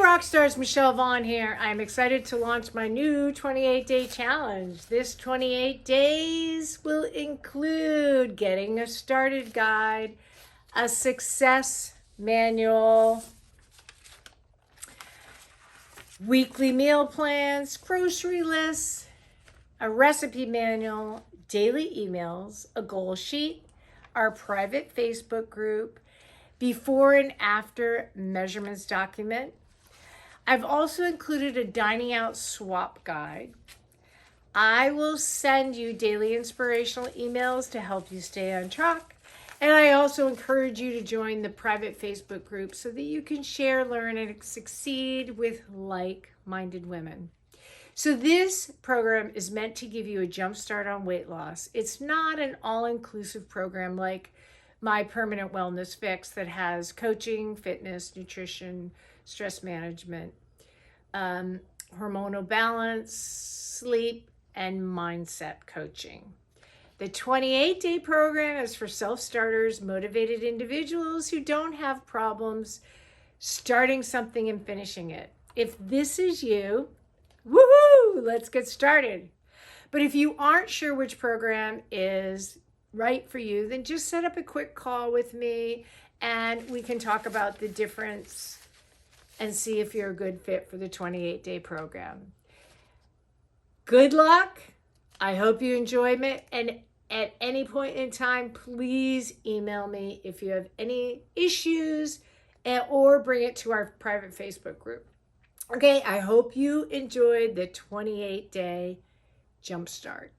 Rockstars, Michele Vaughan here. I'm excited to launch my new 28-day challenge. This 28 days will include getting a started guide, a success manual, weekly meal plans, grocery lists, a recipe manual, daily emails, a goal sheet, our private Facebook group, before and after measurements document. I've also included a dining out swap guide. I will send you daily inspirational emails to help you stay on track. And I also encourage you to join the private Facebook group so that you can share, learn, and succeed with like-minded women. So this program is meant to give you a jump start on weight loss. It's not an all-inclusive program like my Permanent Wellness Fix that has coaching, fitness, nutrition, stress management, hormonal balance, sleep, and mindset coaching. The 28-day program is for self-starters, motivated individuals who don't have problems starting something and finishing it. If this is you, woohoo, let's get started. But if you aren't sure which program is right for you, then just set up a quick call with me and we can talk about the difference and see if you're a good fit for the 28-day program. Good luck. I hope you enjoy it. And at any point in time, please email me if you have any issues or bring it to our private Facebook group. Okay, I hope you enjoyed the 28-day jumpstart.